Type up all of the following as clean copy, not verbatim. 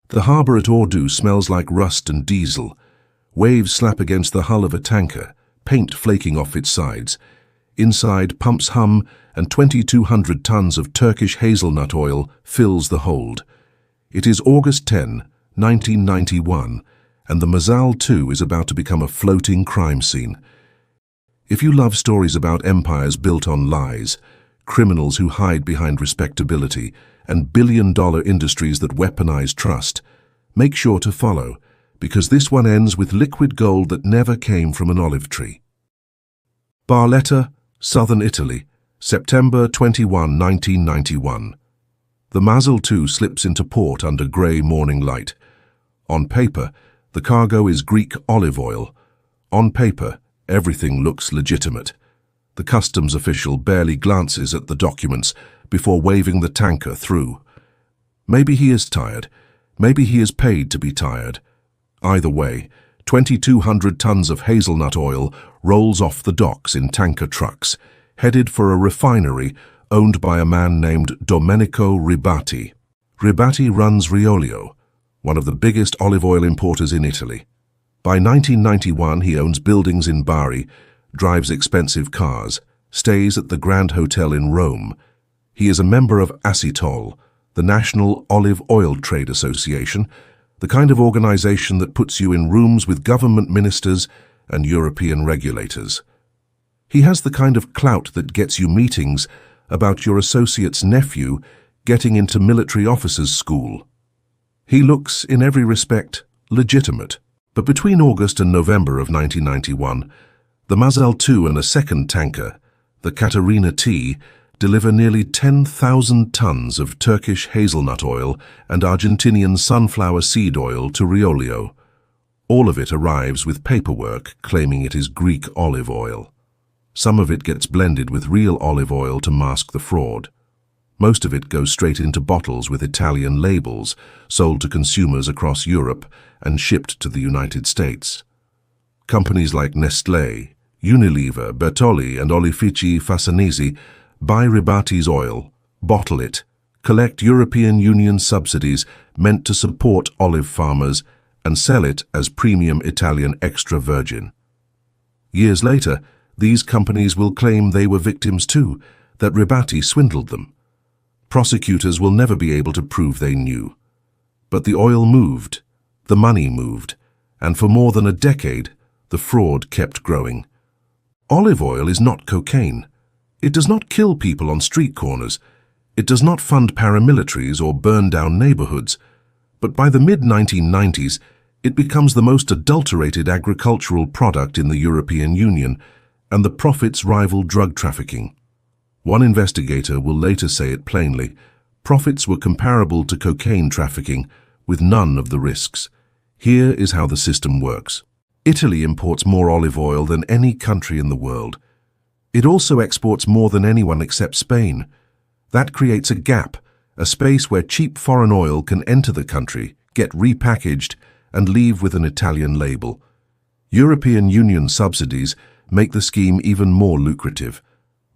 The harbour at Ordu smells like rust and diesel. Waves slap against the hull of a tanker, paint flaking off its sides. Inside, pumps hum, and 2,200 tons of Turkish hazelnut oil fills the hold. It is August 10, 1991, and the Mazal 2 is about to become a floating crime scene. If you love stories about empires built on lies, criminals who hide behind respectability, and billion-dollar industries that weaponize trust, make sure to follow, because this one ends with liquid gold that never came from an olive tree. Barletta, Southern Italy, September 21, 1991. The Mazal 2 slips into port under grey morning light. On paper, the cargo is Greek olive oil. On paper, everything looks legitimate. The customs official barely glances at the documents before waving the tanker through. Maybe he is tired. Maybe he is paid to be tired. Either way, 2,200 tons of hazelnut oil rolls off the docks in tanker trucks, headed for a refinery owned by a man named Domenico Ribatti. Ribatti runs Riolio, one of the biggest olive oil importers in Italy. By 1991, he owns buildings in Bari, drives expensive cars, stays at the Grand Hotel in Rome. He is a member of Acitol, the National Olive Oil Trade Association, the kind of organization that puts you in rooms with government ministers and European regulators. He has the kind of clout that gets you meetings about your associate's nephew getting into military officers' school. He looks, in every respect, legitimate. But between August and November of 1991, the Mazal 2 and a second tanker, the Katerina T, deliver nearly 10,000 tons of Turkish hazelnut oil and Argentinian sunflower seed oil to Riolio. All of it arrives with paperwork claiming it is Greek olive oil. Some of it gets blended with real olive oil to mask the fraud. Most of it goes straight into bottles with Italian labels, sold to consumers across Europe and shipped to the United States. Companies like Nestlé, Unilever, Bertolli and Olifici Fasanisi buy Ribatti's oil, bottle it, collect European Union subsidies meant to support olive farmers, and sell it as premium Italian extra virgin. Years later, these companies will claim they were victims too, that Ribatti swindled them. Prosecutors will never be able to prove they knew. But the oil moved, the money moved, and for more than a decade, the fraud kept growing. Olive oil is not cocaine. It does not kill people on street corners. It does not fund paramilitaries or burn down neighborhoods. But by the mid-1990s, it becomes the most adulterated agricultural product in the European Union, and the profits rival drug trafficking. One investigator will later say it plainly: profits were comparable to cocaine trafficking, with none of the risks. Here is how the system works. Italy imports more olive oil than any country in the world. It also exports more than anyone except Spain. That creates a gap, a space where cheap foreign oil can enter the country, get repackaged, and leave with an Italian label. European Union subsidies make the scheme even more lucrative.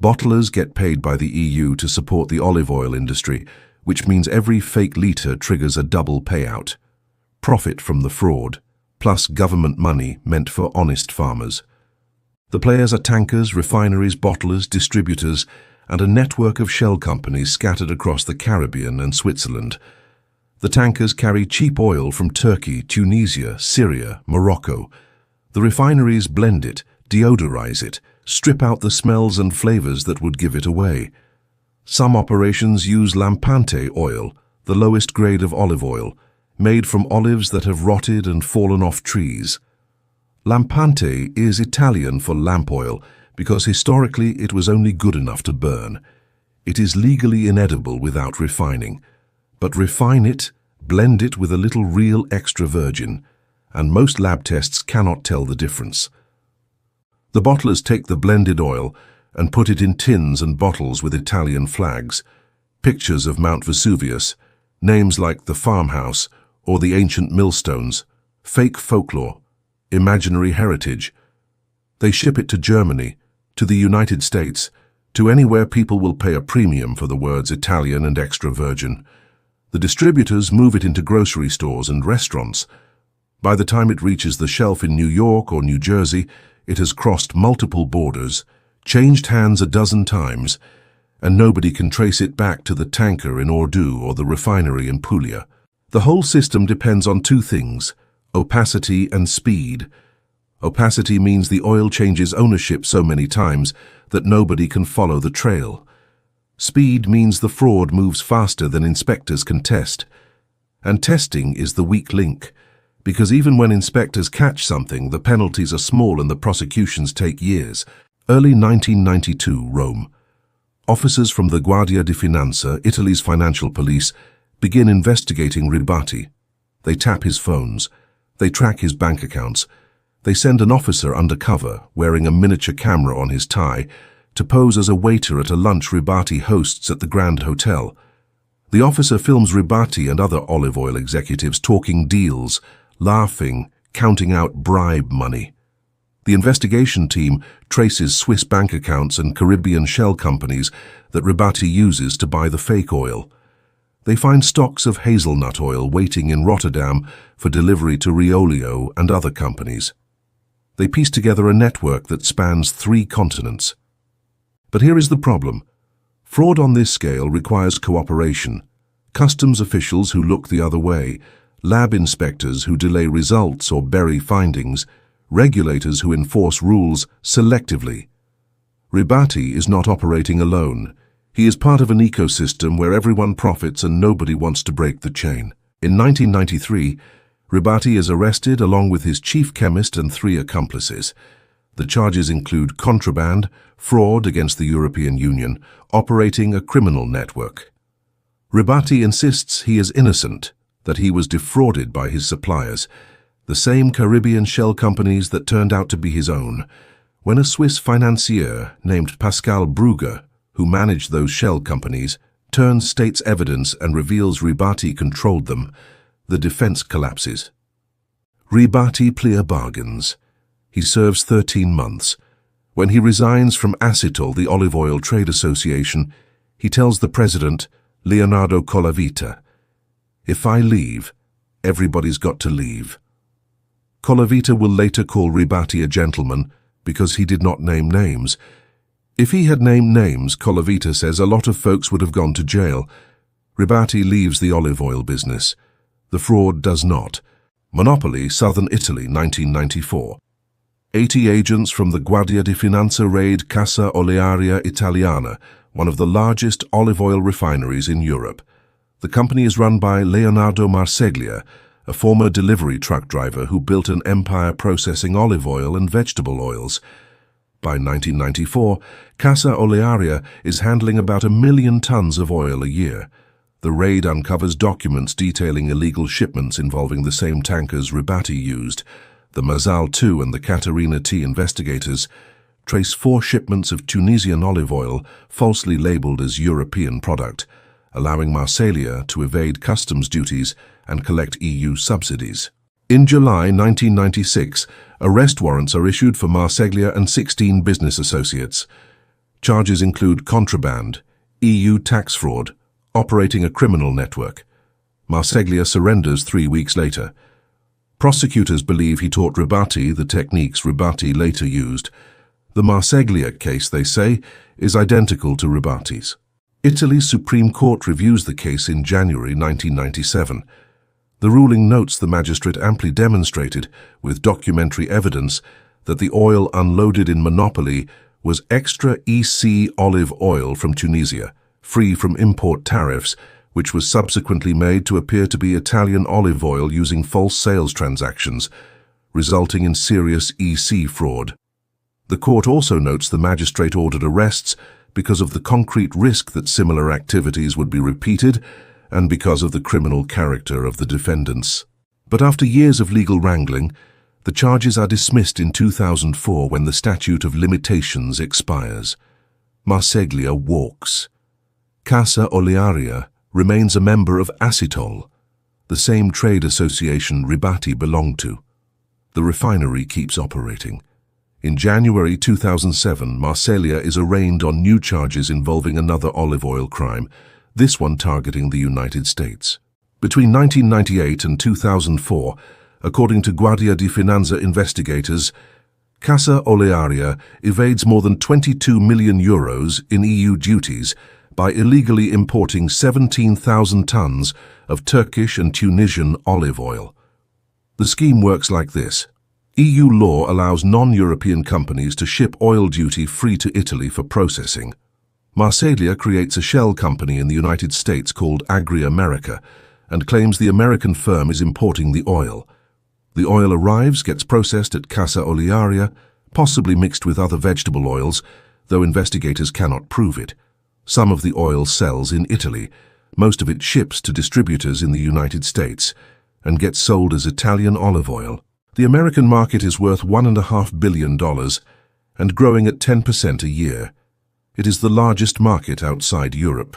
Bottlers get paid by the EU to support the olive oil industry, which means every fake litre triggers a double payout. Profit from the fraud, plus government money meant for honest farmers. The players are tankers, refineries, bottlers, distributors, and a network of shell companies scattered across the Caribbean and Switzerland. The tankers carry cheap oil from Turkey, Tunisia, Syria, Morocco. The refineries blend it, deodorize it, strip out the smells and flavors that would give it away. Some operations use lampante oil, the lowest grade of olive oil, made from olives that have rotted and fallen off trees. Lampante is Italian for lamp oil because historically it was only good enough to burn. It is legally inedible without refining. But refine it, blend it with a little real extra virgin, and most lab tests cannot tell the difference. The bottlers take the blended oil and put it in tins and bottles with Italian flags, pictures of Mount Vesuvius, names like the farmhouse or the ancient millstones, fake folklore, imaginary heritage. They ship it to Germany, to the United States, to anywhere people will pay a premium for the words Italian and extra virgin. The distributors move it into grocery stores and restaurants. By the time it reaches the shelf in New York or New Jersey, it has crossed multiple borders, changed hands a dozen times, and nobody can trace it back to the tanker in Ordu or the refinery in Puglia. The whole system depends on two things: opacity and speed. Opacity means the oil changes ownership so many times that nobody can follow the trail. Speed means the fraud moves faster than inspectors can test. And testing is the weak link, because even when inspectors catch something, the penalties are small and the prosecutions take years. Early 1992, Rome. Officers from the Guardia di Finanza, Italy's financial police, begin investigating Ribatti. They tap his phones. They track his bank accounts. They send an officer undercover, wearing a miniature camera on his tie, to pose as a waiter at a lunch Ribatti hosts at the Grand Hotel. The officer films Ribatti and other olive oil executives talking deals, laughing, counting out bribe money. The investigation team traces Swiss bank accounts and Caribbean shell companies that Ribatti uses to buy the fake oil. They find stocks of hazelnut oil waiting in Rotterdam for delivery to Riolio and other companies. They piece together a network that spans 3 continents. But here is the problem. Fraud on this scale requires cooperation. Customs officials who look the other way, lab inspectors who delay results or bury findings, regulators who enforce rules selectively. Ribatti is not operating alone. He is part of an ecosystem where everyone profits and nobody wants to break the chain. In 1993, Ribatti is arrested along with his chief chemist and 3 accomplices. The charges include contraband, fraud against the European Union, operating a criminal network. Ribatti insists he is innocent, that he was defrauded by his suppliers, the same Caribbean shell companies that turned out to be his own. When a Swiss financier named Pascal Brugger, who managed those shell companies, turns state's evidence and reveals Ribatti controlled them, the defense collapses. Ribatti plea bargains. He serves 13 months. When he resigns from Acetal, the olive oil trade association, he tells the president, Leonardo Colavita, "If I leave, everybody's got to leave." Colavita will later call Ribatti a gentleman because he did not name names. If he had named names, Colavita says, a lot of folks would have gone to jail. Ribatti leaves the olive oil business. The fraud does not. Monopoly, Southern Italy, 1994. 80 agents from the Guardia di Finanza raid Casa Olearia Italiana, one of the largest olive oil refineries in Europe. The company is run by Leonardo Marseglia, a former delivery truck driver who built an empire processing olive oil and vegetable oils. By 1994, Casa Olearia is handling about 1 million tons of oil a year. The raid uncovers documents detailing illegal shipments involving the same tankers Ribatti used. The Mazal II and the Caterina T investigators trace 4 shipments of Tunisian olive oil falsely labeled as European product, allowing Marseglia to evade customs duties and collect EU subsidies. In July 1996, arrest warrants are issued for Marseglia and 16 business associates. Charges include contraband, EU tax fraud, operating a criminal network. Marseglia surrenders 3 weeks later. Prosecutors believe he taught Ribatti the techniques Ribatti later used. The Marseglia case, they say, is identical to Ribatti's. Italy's Supreme Court reviews the case in January 1997. The ruling notes the magistrate amply demonstrated, with documentary evidence, that the oil unloaded in Monopoly was extra EC olive oil from Tunisia, free from import tariffs, which was subsequently made to appear to be Italian olive oil using false sales transactions, resulting in serious EC fraud. The court also notes the magistrate ordered arrests because of the concrete risk that similar activities would be repeated and because of the criminal character of the defendants. But after years of legal wrangling, the charges are dismissed in 2004 when the statute of limitations expires. Marseglia walks. Casa Olearia remains a member of Acetal, the same trade association Ribatti belonged to. The refinery keeps operating. In January 2007, Marseglia is arraigned on new charges involving another olive oil crime, this one targeting the United States. Between 1998 and 2004, according to Guardia di Finanza investigators, Cassa Olearia evades more than €22 million in EU duties by illegally importing 17,000 tons of Turkish and Tunisian olive oil. The scheme works like this. EU law allows non-European companies to ship oil duty-free to Italy for processing. Marseglia creates a shell company in the United States called Agri-America and claims the American firm is importing the oil. The oil arrives, gets processed at Cassa Olearia, possibly mixed with other vegetable oils, though investigators cannot prove it. Some of the oil sells in Italy, most of it ships to distributors in the United States, and gets sold as Italian olive oil. The American market is worth $1.5 billion and growing at 10% a year. It is the largest market outside Europe.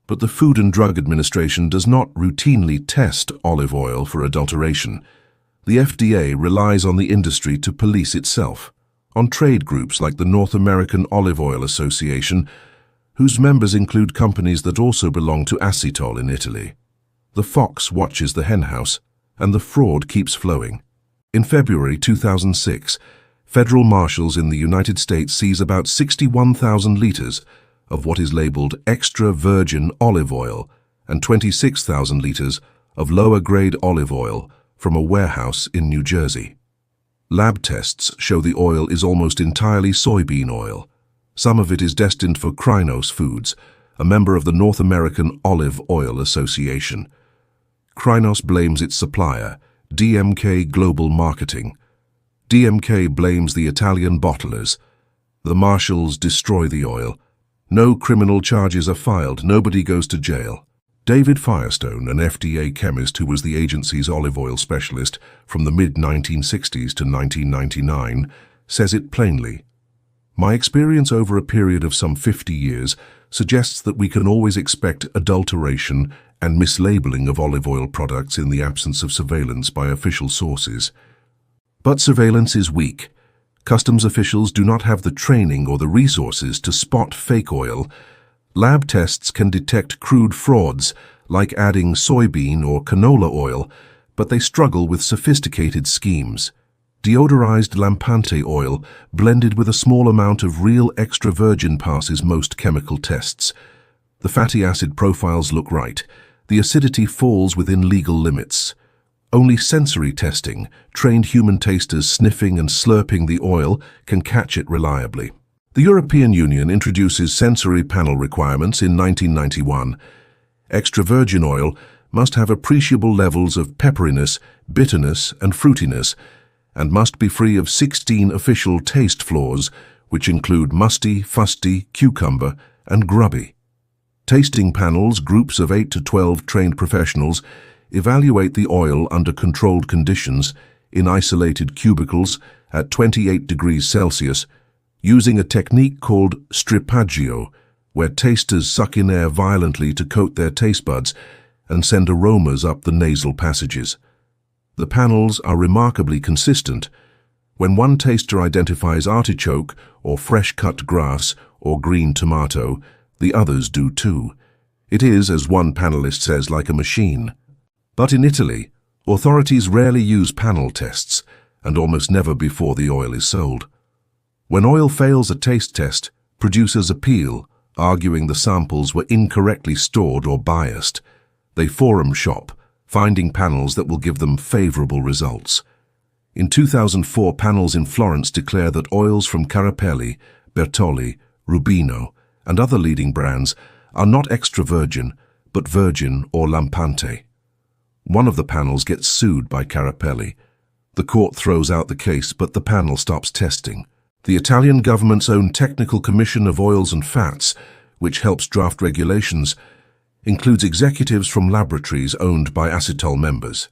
But the Food and Drug Administration does not routinely test olive oil for adulteration. The FDA relies on the industry to police itself, on trade groups like the North American Olive Oil Association, whose members include companies that also belong to Acetal in Italy. The fox watches the henhouse, and the fraud keeps flowing. In February 2006, federal marshals in the United States seize about 61,000 liters of what is labeled extra virgin olive oil and 26,000 liters of lower-grade olive oil from a warehouse in New Jersey. Lab tests show the oil is almost entirely soybean oil. Some of it is destined for Krynos Foods, a member of the North American Olive Oil Association. Krynos blames its supplier, DMK Global Marketing. DMK blames the Italian bottlers. The marshals destroy the oil. No criminal charges are filed, nobody goes to jail. David Firestone, an FDA chemist who was the agency's olive oil specialist from the mid-1960s to 1999, says it plainly. My experience over a period of some 50 years suggests that we can always expect adulteration and mislabeling of olive oil products in the absence of surveillance by official sources. But surveillance is weak. Customs officials do not have the training or the resources to spot fake oil. Lab tests can detect crude frauds, like adding soybean or canola oil, but they struggle with sophisticated schemes. Deodorized lampante oil, blended with a small amount of real extra virgin, passes most chemical tests. The fatty acid profiles look right. The acidity falls within legal limits. Only sensory testing, trained human tasters sniffing and slurping the oil, can catch it reliably. The European Union introduces sensory panel requirements in 1991. Extra virgin oil must have appreciable levels of pepperiness, bitterness, and fruitiness, and must be free of 16 official taste flaws, which include musty, fusty, cucumber, and grubby. Tasting panels, groups of 8 to 12 trained professionals, evaluate the oil under controlled conditions in isolated cubicles at 28 degrees Celsius, using a technique called stripaggio, where tasters suck in air violently to coat their taste buds and send aromas up the nasal passages. The panels are remarkably consistent. When one taster identifies artichoke or fresh-cut grass or green tomato, the others do too. It is, as one panelist says, like a machine. But in Italy, authorities rarely use panel tests, and almost never before the oil is sold. When oil fails a taste test, producers appeal, arguing the samples were incorrectly stored or biased. They forum shop, finding panels that will give them favorable results. In 2004, panels in Florence declare that oils from Carapelli, Bertolli, Rubino, and other leading brands are not extra virgin, but virgin or lampante. One of the panels gets sued by Carapelli. The court throws out the case, but the panel stops testing. The Italian government's own Technical Commission of Oils and Fats, which helps draft regulations, includes executives from laboratories owned by Acetal members.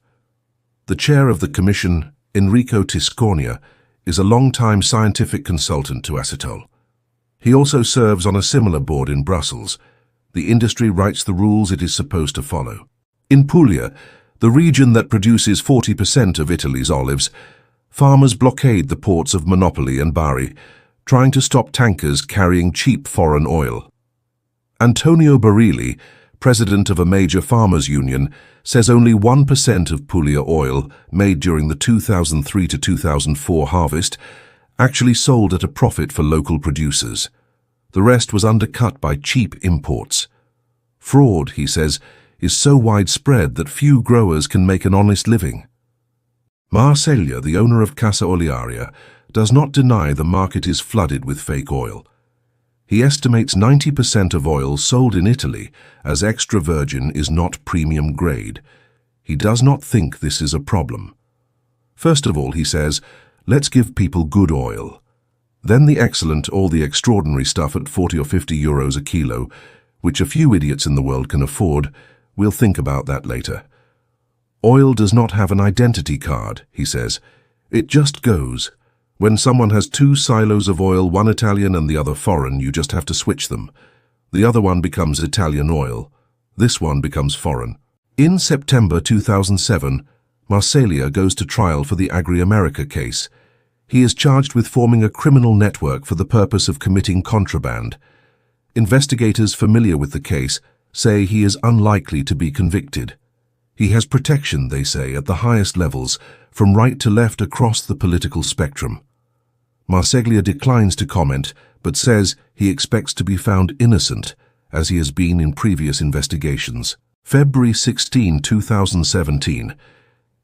The chair of the commission, Enrico Tiscornia, is a long-time scientific consultant to Acetal. He also serves on a similar board in Brussels. The industry writes the rules it is supposed to follow. In Puglia, the region that produces 40% of Italy's olives, farmers blockade the ports of Monopoli and Bari, trying to stop tankers carrying cheap foreign oil. Antonio Barilli, president of a major farmers' union, says only 1% of Puglia oil made during the 2003 to 2004 harvest actually sold at a profit for local producers. The rest was undercut by cheap imports. Fraud, he says, is so widespread that few growers can make an honest living. Marseglia, the owner of Casa Olearia, does not deny the market is flooded with fake oil. He estimates 90% of oil sold in Italy as extra virgin is not premium grade. He does not think this is a problem. First of all, he says, let's give people good oil. Then the excellent or the extraordinary stuff at 40 or 50 euros a kilo, which a few idiots in the world can afford. We'll think about that later. Oil does not have an identity card, he says. It just goes. When someone has two silos of oil, one Italian and the other foreign, you just have to switch them. The other one becomes Italian oil. This one becomes foreign. In September 2007, Marseglia goes to trial for the Agri-America case. He is charged with forming a criminal network for the purpose of committing contraband. Investigators familiar with the case say he is unlikely to be convicted. He has protection, they say, at the highest levels, from right to left across the political spectrum. Marseglia declines to comment, but says he expects to be found innocent, as he has been in previous investigations. February 16, 2017.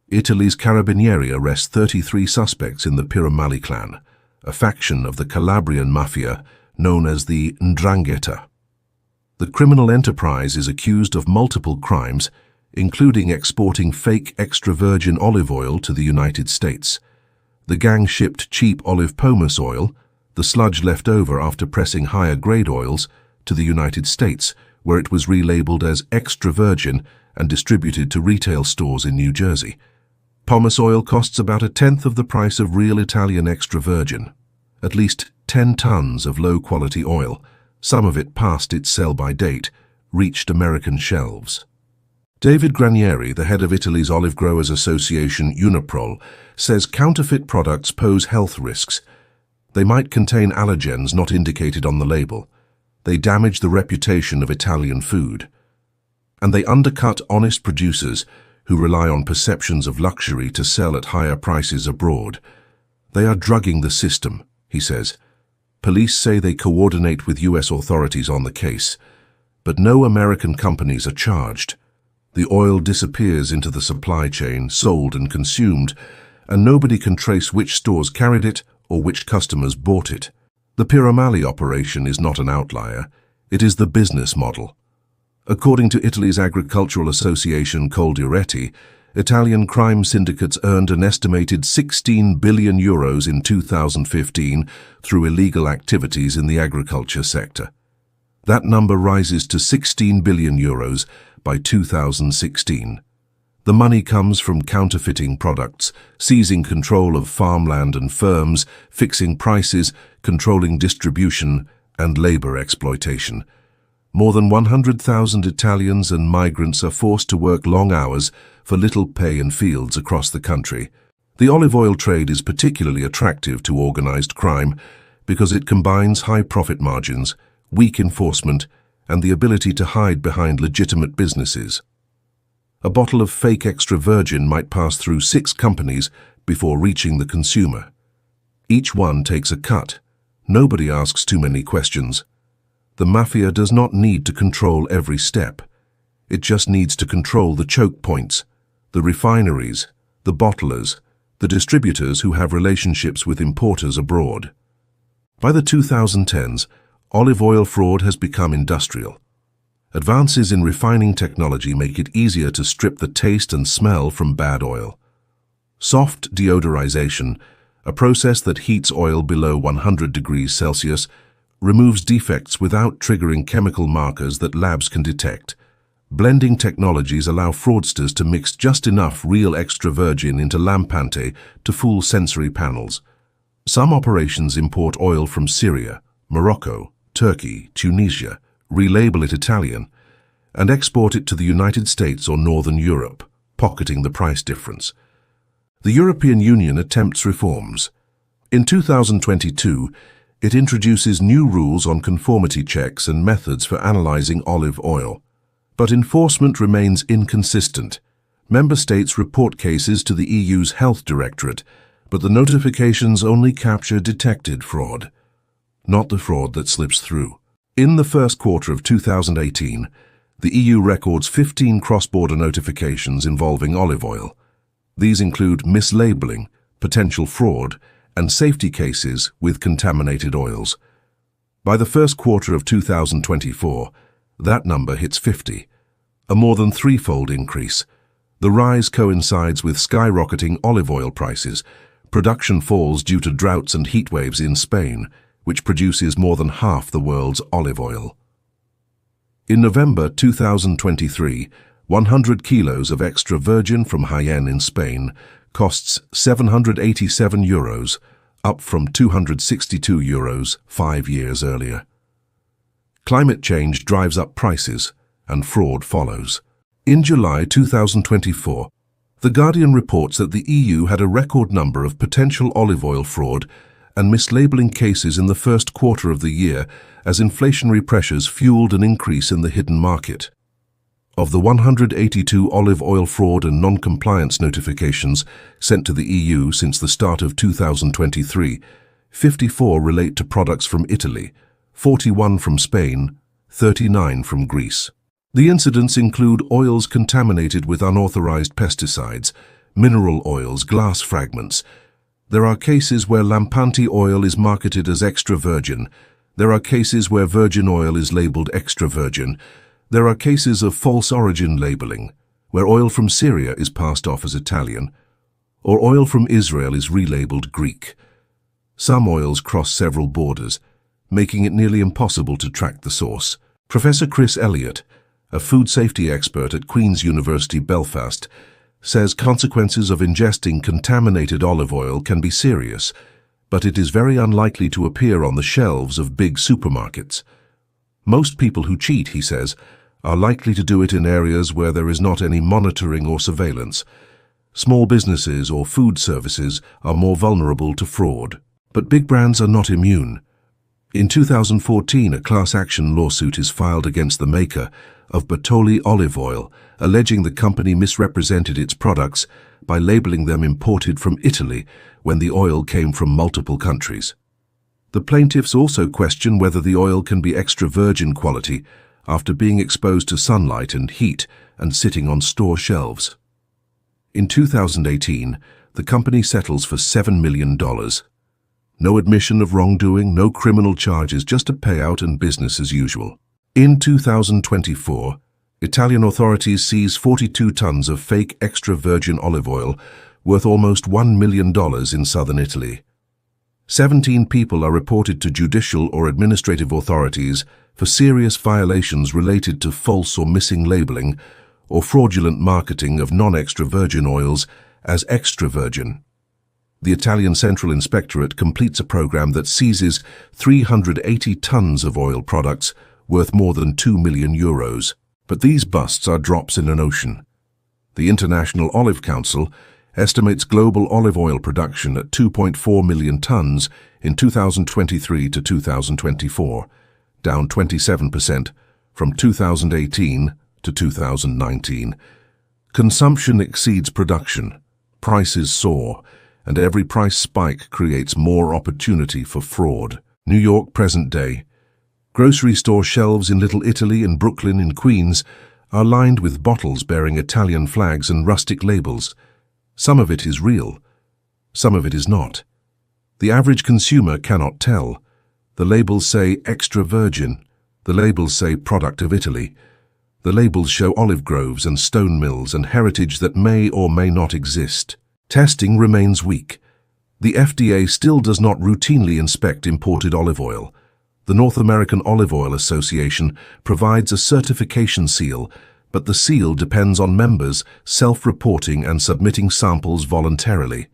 Italy's Carabinieri arrests 33 suspects in the Piromalli clan, a faction of the Calabrian Mafia known as the 'Ndrangheta. The criminal enterprise is accused of multiple crimes, including exporting fake extra virgin olive oil to the United States. The gang shipped cheap olive pomace oil, the sludge left over after pressing higher grade oils, to the United States, where it was relabeled as extra virgin and distributed to retail stores in New Jersey. Pomace oil costs about a tenth of the price of real Italian extra virgin. At least 10 tons of low-quality oil, some of it past its sell-by date, reached American shelves. David Granieri, the head of Italy's Olive Growers Association Uniprol, says counterfeit products pose health risks. They might contain allergens not indicated on the label. They damage the reputation of Italian food. And they undercut honest producers who rely on perceptions of luxury to sell at higher prices abroad. They are drugging the system, he says. Police say they coordinate with US authorities on the case, but no American companies are charged. The oil disappears into the supply chain, sold and consumed, and nobody can trace which stores carried it or which customers bought it. The Piromalli operation is not an outlier. It is the business model. According to Italy's Agricultural Association Coldiretti, Italian crime syndicates earned an estimated 16 billion euros in 2015 through illegal activities in the agriculture sector. That number rises to 16 billion euros by 2016. The money comes from counterfeiting products, seizing control of farmland and firms, fixing prices, controlling distribution, and labor exploitation. More than 100,000 Italians and migrants are forced to work long hours for little pay in fields across the country. The olive oil trade is particularly attractive to organized crime because it combines high profit margins, weak enforcement, and the ability to hide behind legitimate businesses. A bottle of fake extra virgin might pass through 6 companies before reaching the consumer. Each one takes a cut. Nobody asks too many questions. The Mafia does not need to control every step. It just needs to control the choke points, the refineries, the bottlers, the distributors who have relationships with importers abroad. By the 2010s, olive oil fraud has become industrial. Advances in refining technology make it easier to strip the taste and smell from bad oil. Soft deodorization, a process that heats oil below 100 degrees Celsius, removes defects without triggering chemical markers that labs can detect. Blending technologies allow fraudsters to mix just enough real extra virgin into lampante to fool sensory panels. Some operations import oil from Syria, Morocco, Turkey, Tunisia, relabel it Italian, and export it to the United States or Northern Europe, pocketing the price difference. The European Union attempts reforms. In 2022, it introduces new rules on conformity checks and methods for analyzing olive oil. But enforcement remains inconsistent. Member states report cases to the EU's Health Directorate, but the notifications only capture detected fraud, not the fraud that slips through. In the first quarter of 2018, the EU records 15 cross-border notifications involving olive oil. These include mislabeling, potential fraud, and safety cases with contaminated oils. By the first quarter of 2024, that number hits 50, a more than threefold increase. The rise coincides with skyrocketing olive oil prices. Production falls due to droughts and heat waves in Spain, which produces more than half the world's olive oil. In November 2023, 100 kilos of extra virgin from Jaén in Spain costs €787, up from €262 5 years earlier. Climate change drives up prices, and fraud follows. In July 2024, The Guardian reports that the EU had a record number of potential olive oil fraud and mislabeling cases in the first quarter of the year as inflationary pressures fueled an increase in the hidden market. Of the 182 olive oil fraud and non-compliance notifications sent to the EU since the start of 2023, 54 relate to products from Italy, 41 from Spain, 39 from Greece. The incidents include oils contaminated with unauthorized pesticides, mineral oils, glass fragments. There are cases where lampante oil is marketed as extra virgin. There are cases where virgin oil is labeled extra virgin. There are cases of false origin labeling, where oil from Syria is passed off as Italian, or oil from Israel is relabeled Greek. Some oils cross several borders, making it nearly impossible to track the source. Professor Chris Elliott, a food safety expert at Queen's University Belfast, says consequences of ingesting contaminated olive oil can be serious, but it is very unlikely to appear on the shelves of big supermarkets. Most people who cheat, he says, are likely to do it in areas where there is not any monitoring or surveillance. Small businesses or food services are more vulnerable to fraud. But big brands are not immune. In 2014, a class action lawsuit is filed against the maker of Bertolli olive oil, alleging the company misrepresented its products by labeling them imported from Italy when the oil came from multiple countries. The plaintiffs also question whether the oil can be extra virgin quality after being exposed to sunlight and heat and sitting on store shelves. In 2018, the company settles for $7 million. No admission of wrongdoing, no criminal charges, just a payout and business as usual. In 2024, Italian authorities seize 42 tons of fake extra virgin olive oil worth almost $1 million in southern Italy. 17 people are reported to judicial or administrative authorities for serious violations related to false or missing labeling or fraudulent marketing of non-extra virgin oils as extra virgin. The Italian Central Inspectorate completes a program that seizes 380 tons of oil products worth more than €2 million. But these busts are drops in an ocean. The International Olive Council estimates global olive oil production at 2.4 million tons in 2023 to 2024, down 27% from 2018 to 2019. Consumption exceeds production, prices soar, and every price spike creates more opportunity for fraud. New York, present day. Grocery store shelves in Little Italy and Brooklyn in Queens are lined with bottles bearing Italian flags and rustic labels. Some of it is real, some of it is not. The average consumer cannot tell. The labels say extra virgin, the labels say product of Italy. The labels show olive groves and stone mills and heritage that may or may not exist. Testing remains weak. The FDA still does not routinely inspect imported olive oil. The North American Olive Oil Association provides a certification seal, but the seal depends on members self-reporting and submitting samples voluntarily.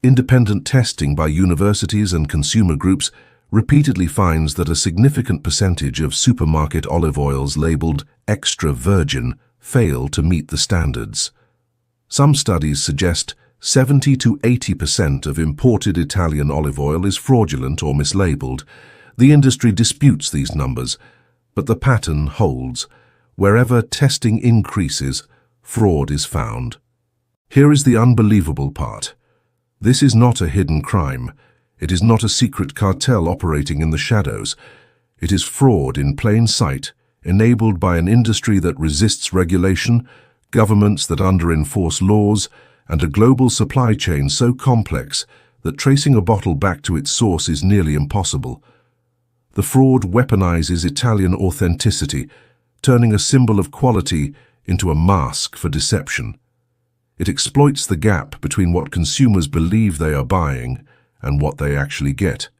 Independent testing by universities and consumer groups repeatedly finds that a significant percentage of supermarket olive oils labeled extra virgin fail to meet the standards. Some studies suggest 70 to 80% of imported Italian olive oil is fraudulent or mislabeled. The industry disputes these numbers, but the pattern holds. Wherever testing increases, fraud is found. Here is the unbelievable part. This is not a hidden crime. It is not a secret cartel operating in the shadows. It is fraud in plain sight, enabled by an industry that resists regulation, governments that under-enforce laws, and a global supply chain so complex that tracing a bottle back to its source is nearly impossible. The fraud weaponizes Italian authenticity, turning a symbol of quality into a mask for deception. It exploits the gap between what consumers believe they are buying and what they actually get.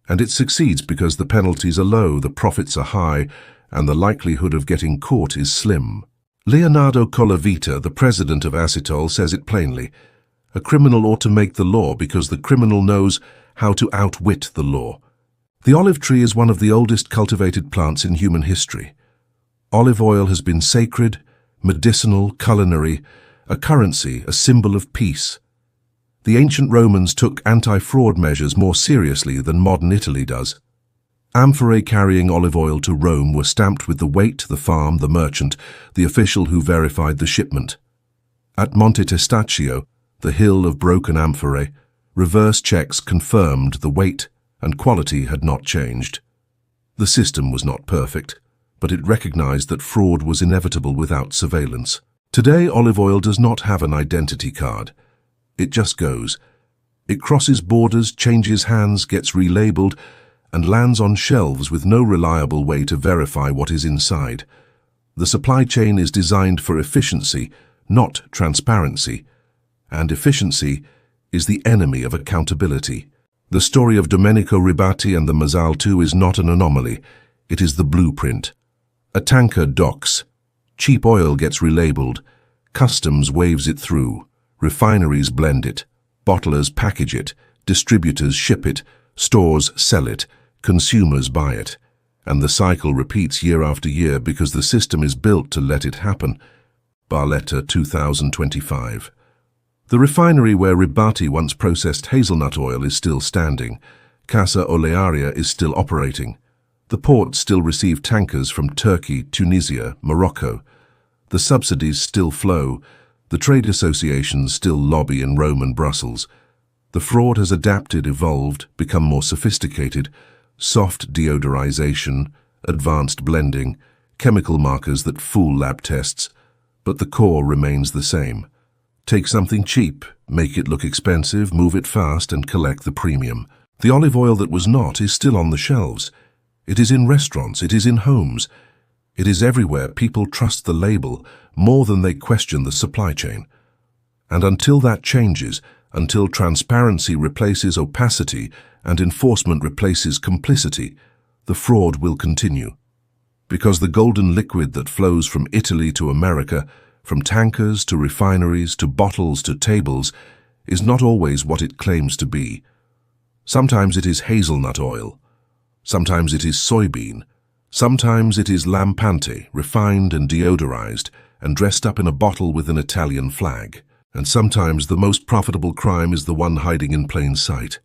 And it succeeds because the penalties are low, the profits are high, and the likelihood of getting caught is slim. Leonardo Colavita, the president of Acetol, says it plainly. A criminal ought to make the law because the criminal knows how to outwit the law. The olive tree is one of the oldest cultivated plants in human history. Olive oil has been sacred, medicinal, culinary, a currency, a symbol of peace. The ancient Romans took anti-fraud measures more seriously than modern Italy does. Amphorae carrying olive oil to Rome were stamped with the weight, the farm, the merchant, the official who verified the shipment. At Monte Testaccio, the hill of broken amphorae, reverse checks confirmed the weight and quality had not changed. The system was not perfect, but it recognized that fraud was inevitable without surveillance. Today, olive oil does not have an identity card. It just goes. It crosses borders, changes hands, gets relabeled, and lands on shelves with no reliable way to verify what is inside. The supply chain is designed for efficiency, not transparency, and efficiency is the enemy of accountability. The story of Domenico Ribatti and the Mazal 2 is not an anomaly, it is the blueprint. A tanker docks, cheap oil gets relabeled, customs waves it through, refineries blend it, bottlers package it, distributors ship it, stores sell it, consumers buy it, and the cycle repeats year after year because the system is built to let it happen. Barletta 2025. The refinery where Ribatti once processed hazelnut oil is still standing. Casa Olearia is still operating. The ports still receive tankers from Turkey, Tunisia, Morocco. The subsidies still flow. The trade associations still lobby in Rome and Brussels. The fraud has adapted, evolved, become more sophisticated. Soft deodorization, advanced blending, chemical markers that fool lab tests, but the core remains the same. Take something cheap, make it look expensive, move it fast, and collect the premium. The olive oil that was not is still on the shelves. It is in restaurants, it is in homes. It is everywhere. People trust the label more than they question the supply chain. And until that changes, until transparency replaces opacity and enforcement replaces complicity, the fraud will continue. Because the golden liquid that flows from Italy to America, from tankers to refineries to bottles to tables, is not always what it claims to be. Sometimes it is hazelnut oil. Sometimes it is soybean. Sometimes it is lampante, refined and deodorized, and dressed up in a bottle with an Italian flag. And sometimes the most profitable crime is the one hiding in plain sight.